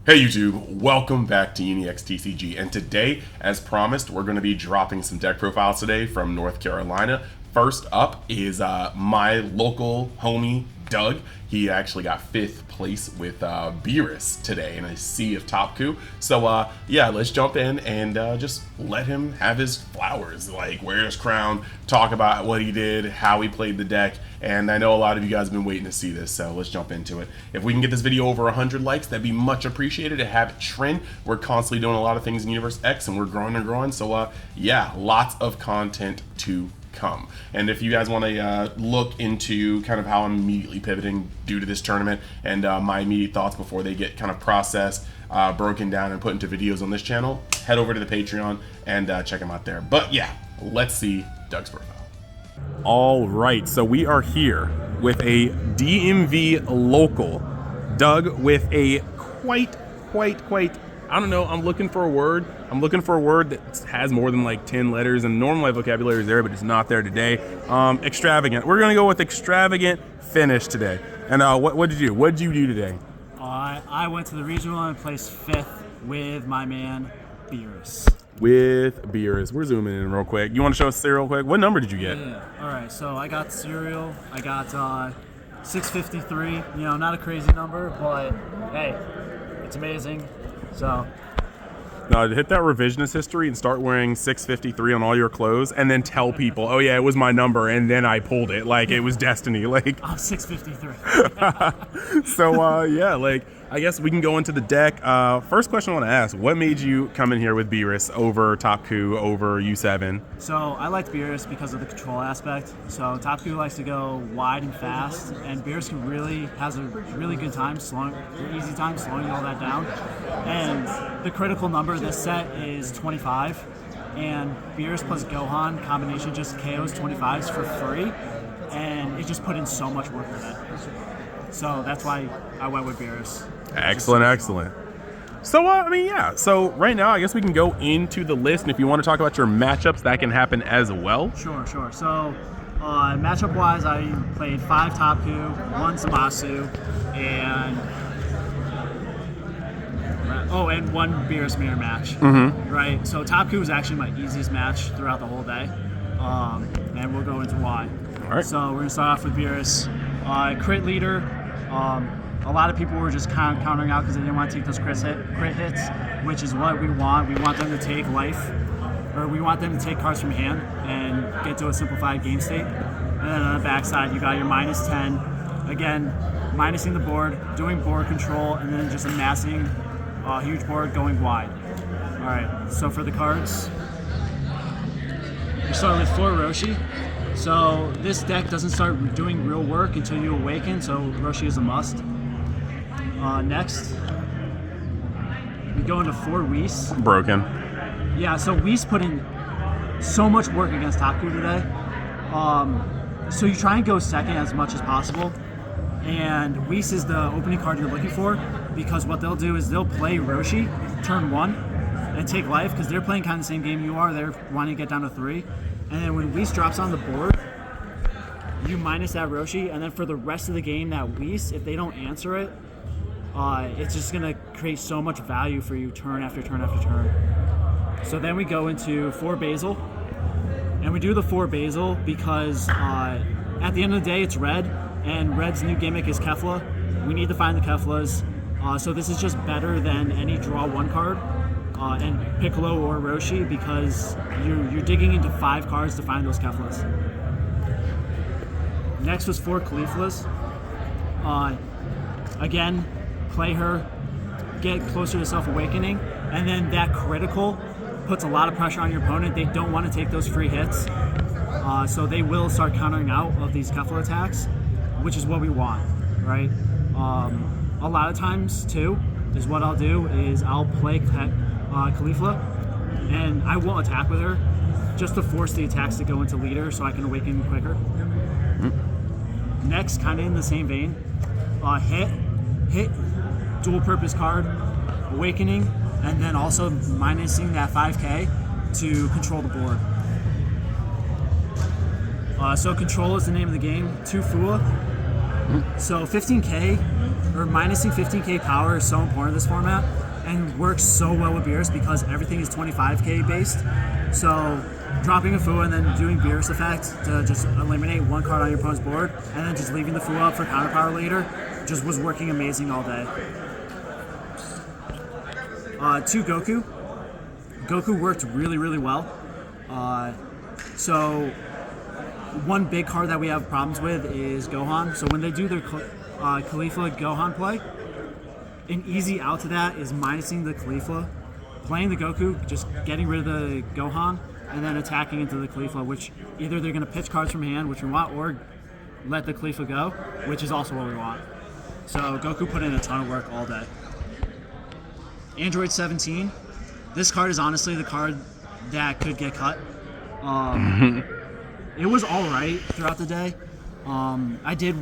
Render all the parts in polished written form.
Hey YouTube, welcome back to UniXTCG, and today, as promised, we're going to be dropping some deck profiles today from North Carolina. First up is my local homie, Doug. He actually got 5th place with Beerus today in a sea of top coup. So yeah, let's jump in and just let him have his flowers, like wear his crown, talk about what he did, how he played the deck, and I know a lot of you guys have been waiting to see this, so let's jump into it. If we can get this video over 100 likes, that'd be much appreciated to have it trend. We're constantly doing a lot of things in Universe X, and we're growing and growing, so yeah, lots of content to come. And if you guys want to look into kind of how I'm immediately pivoting due to this tournament and my immediate thoughts before they get kind of processed, broken down, and put into videos on this channel, head over to the Patreon and check them out there. But yeah, let's see Doug's profile. All right, so we are here with a DMV local, Doug, with a quite, I don't know, I'm looking for a word. I'm looking for a word that has more than like 10 letters, and normally my vocabulary is there, but it's not there today. Extravagant. We're gonna go with extravagant finish today. And what did you do? What did you do today? I went to the regional and placed 5th with my man, Beerus. With Beerus. We're zooming in real quick. You want to show us real quick? What number did you get? Yeah. All right, so I got serial. I got 653. You know, not a crazy number, but hey, it's amazing. So. No, hit that revisionist history and start wearing 653 on all your clothes, and then tell people, oh yeah, it was my number, and then I pulled it like it was destiny. Like I'm 653. So yeah, like I guess we can go into the deck. First question I want to ask: what made you come in here with Beerus over Top Coup over U7? So I liked Beerus because of the control aspect. So Top Coup likes to go wide and fast, and Beerus has a really good time easy time slowing all that down. And the critical number of this set is 25, and Beerus plus Gohan combination just KOs 25s for free, and it just put in so much work with it. So that's why I went with Beerus. Excellent. So, I mean, yeah. So right now, I guess we can go into the list, and if you want to talk about your matchups, that can happen as well. Sure. So, matchup-wise, I played 5 Top Coup, 1 Zamasu, and 1 Beerus mirror match. Mm-hmm. Right. So Top Coup was actually my easiest match throughout the whole day, and we'll go into why. All right. So we're gonna start off with Beerus, crit leader. A lot of people were just kind of countering out because they didn't want to take those crit hits, which is what we want. We want them to take life, or we want them to take cards from hand and get to a simplified game state. And then on the backside, you got your -10. Again, minusing the board, doing board control, and then just amassing a huge board going wide. All right, so for the cards, we start with 4 Roshi. So this deck doesn't start doing real work until you awaken, so Roshi is a must. Next, we go into 4 Whis. Broken. Yeah, so Whis put in so much work against Top Coup today. So you try and go second as much as possible, and Whis is the opening card you're looking for, because what they'll do is they'll play Roshi turn 1 and take life, because they're playing kind of the same game you are. They're wanting to get down to 3. And then when Whis drops on the board, you minus that Roshi, and then for the rest of the game, that Whis, if they don't answer it, it's just going to create so much value for you turn after turn after turn. So then we go into 4 Basil, and we do the 4 Basil because at the end of the day, it's red, and red's new gimmick is Kefla. We need to find the Keflas, so this is just better than any draw 1 card. And Piccolo or Roshi, because you're digging into 5 cards to find those Keflas. Next was 4 Cauliflas. Again, play her, get closer to self-awakening, and then that critical puts a lot of pressure on your opponent. They don't want to take those free hits, so they will start countering out of these Kefla attacks, which is what we want, right? A lot of times, too, is what I'll do is I'll play Caulifla, and I won't attack with her just to force the attacks to go into leader so I can awaken quicker. Mm-hmm. Next, kind of in the same vein, hit, dual purpose card, awakening, and then also minusing that 5k to control the board. So control is the name of the game. 2 Fua. So 15k or minusing 15k power is so important in this format and works so well with Beerus because everything is 25k based. So dropping a Fu and then doing Beerus effect to just eliminate one card on your opponent's board and then just leaving the Fu up for counter power later just was working amazing all day. 2 Goku. Goku worked really, really well. So one big card that we have problems with is Gohan. So when they do their Khalifa Gohan play, an easy out to that is minusing the Khalifa, playing the Goku, just getting rid of the Gohan, and then attacking into the Khalifa, which either they're going to pitch cards from hand, which we want, or let the Khalifa go, which is also what we want. So Goku put in a ton of work all day. Android 17. This card is honestly the card that could get cut. It was all right throughout the day. It did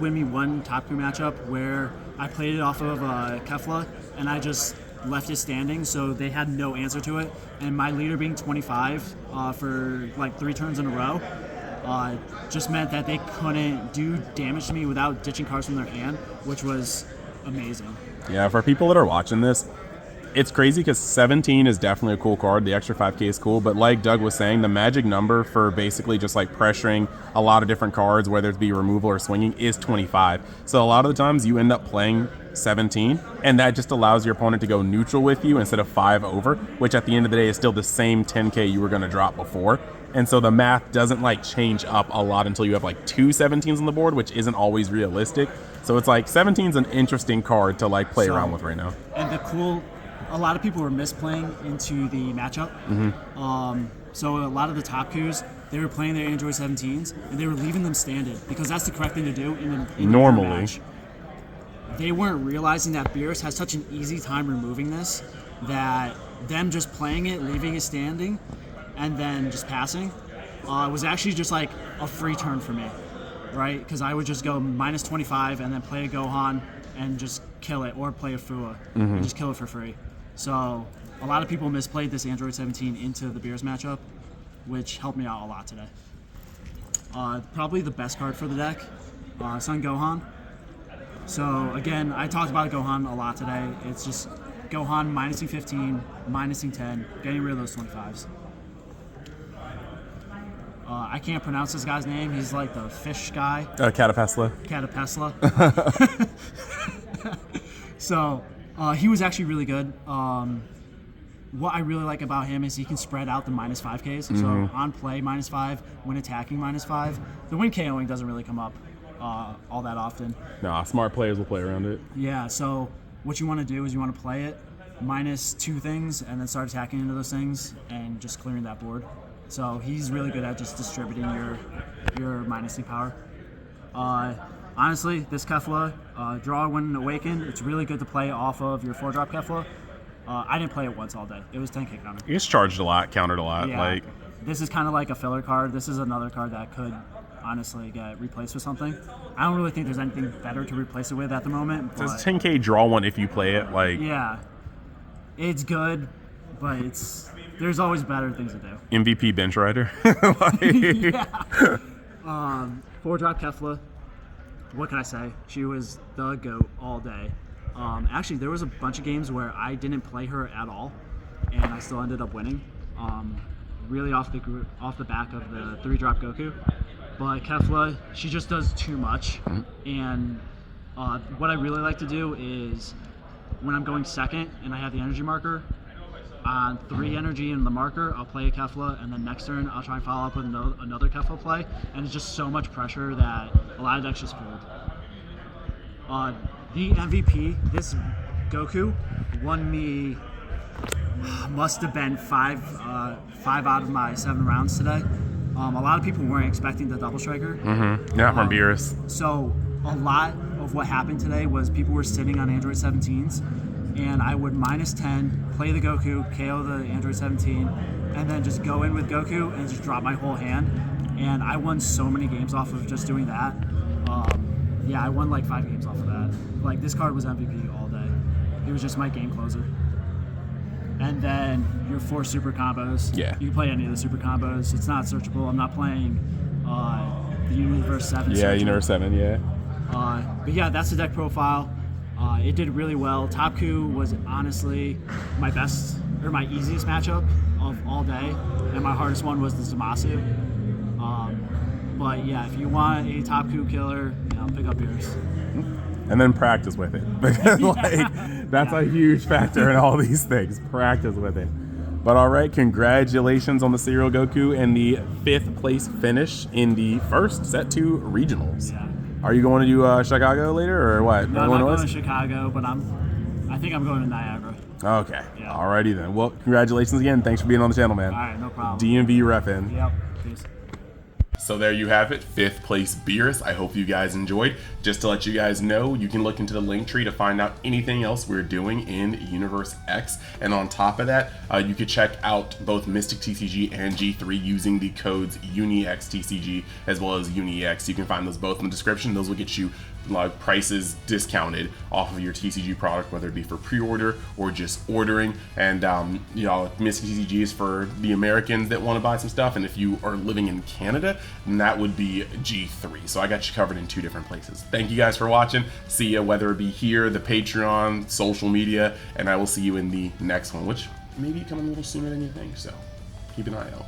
win me one top crew matchup where I played it off of Kefla and I just left it standing, so they had no answer to it. And my leader being 25 for like 3 turns in a row just meant that they couldn't do damage to me without ditching cards from their hand, which was amazing. Yeah, for people that are watching this, it's crazy because 17 is definitely a cool card. The extra 5k is cool, but like Doug was saying, the magic number for basically just like pressuring a lot of different cards, whether it be removal or swinging, is 25. So a lot of the times you end up playing 17, and that just allows your opponent to go neutral with you instead of 5 over, which at the end of the day is still the same 10k you were going to drop before. And so the math doesn't like change up a lot until you have like 2 17s on the board, which isn't always realistic. So it's like 17's an interesting card to like play around with right now. And a lot of people were misplaying into the matchup. So a lot of the top coups, they were playing their Android 17s and they were leaving them standing because that's the correct thing to do in normally. A match. They weren't realizing that Beerus has such an easy time removing this that them just playing it, leaving it standing, and then just passing was actually just like a free turn for me, right? Because I would just go minus 25 and then play a Gohan and just kill it, or play a Fua and just kill it for free. So a lot of people misplayed this Android 17 into the Beerus matchup, which helped me out a lot today. Probably the best card for the deck, Son Gohan. So again, I talked about Gohan a lot today. It's just Gohan minusing 15, minusing 10, getting rid of those 25s. I can't pronounce this guy's name. He's like the fish guy. Catapesla. So he was actually really good. What I really like about him is he can spread out the minus 5Ks. So on play, minus 5. When attacking, minus 5. The win KOing doesn't really come up all that often. Nah, smart players will play around it. Yeah, so what you want to do is you want to play it minus 2 things and then start attacking into those things and just clearing that board. So he's really good at just distributing your minusing power. Honestly, this Kefla, draw when awakened, it's really good to play off of your 4-drop Kefla. I didn't play it once all day. It was 10k counter. He gets charged a lot, countered a lot. Yeah. Like this is kind of like a filler card. This is another card that could honestly get replaced with something. I don't really think there's anything better to replace it with at the moment. It's 10k draw one if you play it. Like yeah, it's good, but there's always better things to do. MVP bench rider. Yeah. 4-drop Kefla. What can I say? She was the GOAT all day. Actually, there was a bunch of games where I didn't play her at all, and I still ended up winning. Really off the back of the 3-drop Goku. But Kefla, she just does too much. And what I really like to do is when I'm going second and I have the energy marker, on 3 energy in the marker, I'll play a Kefla, and then next turn I'll try and follow up with another Kefla play, and it's just so much pressure that a lot of decks just fold. The MVP, this Goku, won me, must have been 5 out of my 7 rounds today. A lot of people weren't expecting the double striker. Yeah, from Beerus. So a lot of what happened today was people were sitting on Android 17s, and I would minus 10, play the Goku, KO the Android 17, and then just go in with Goku and just drop my whole hand. And I won so many games off of just doing that. Yeah, I won like 5 games off of that. Like, this card was MVP all day. It was just my game closer. And then your 4 super combos. Yeah. You can play any of the super combos. It's not searchable. I'm not playing the Universe 7. Yeah, Universe 7, yeah. But yeah, that's the deck profile. It did really well. Top Coup was honestly my best or my easiest matchup of all day, and my hardest one was the Zamasu. But yeah, if you want a Top Coup killer, pick up Beerus. And then practice with it, because that's a huge factor in all these things. Practice with it. But all right, congratulations on the Serial Goku and the 5th place finish in the first Set 2 regionals. Yeah. Are you going to do Chicago later or what? No, I'm not going to Chicago, but I think I'm going to Niagara. Okay. Yeah. Alrighty then. Well, congratulations again. Thanks for being on the channel, man. All right, no problem. DMV reppin'. Yep. Peace. So there you have it, 5th place Beerus. I hope you guys enjoyed. Just to let you guys know, you can look into the link tree to find out anything else we're doing in Universe X. And on top of that, you could check out both Mystic TCG and G3 using the codes UniXTCG as well as UniX. You can find those both in the description. Those will get you prices discounted off of your TCG product, whether it be for pre-order or just ordering. And Mystic TCG is for the Americans that want to buy some stuff, and if you are living in Canada, then that would be G3. So I got you covered in 2 different places. Thank you guys for watching. See ya, whether it be here, the Patreon, social media, and I will see you in the next one, which may be coming a little sooner than you think, so keep an eye out.